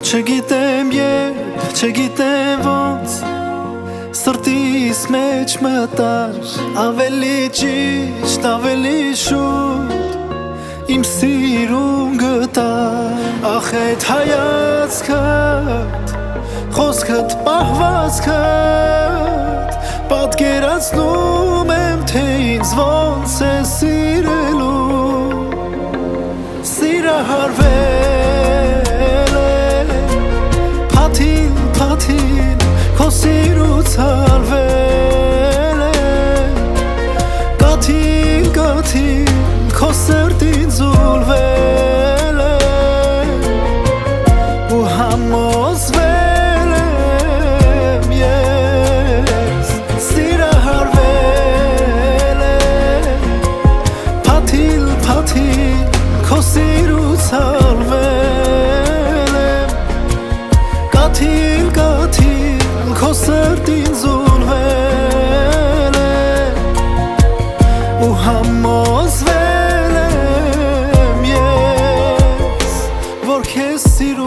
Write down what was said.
Չգիտեմ երբ, չգիտեմ ոնց Սրտիս մեջ մտար Ավելի ճիշտ, ավելի շուտ Իմ սիրուն գտար Ախ էդ հայացքդ Խոսքդ պահվածքդ Պատկերացնում եմ, թե ինձ ոնց է սիրելու Սիրահարվել Փաթին, քո սիրուց հարվել եմ Կաթին, քո սրտին զուլվել եմ Ու համոզվել եմ ես Սիրահարվել եմ Փաթին, քո սիրուց հարվել եմ Կաթին, քո սրտին զուլվել եմ Ու համոզվել եմ ես Որ քեզ սիրում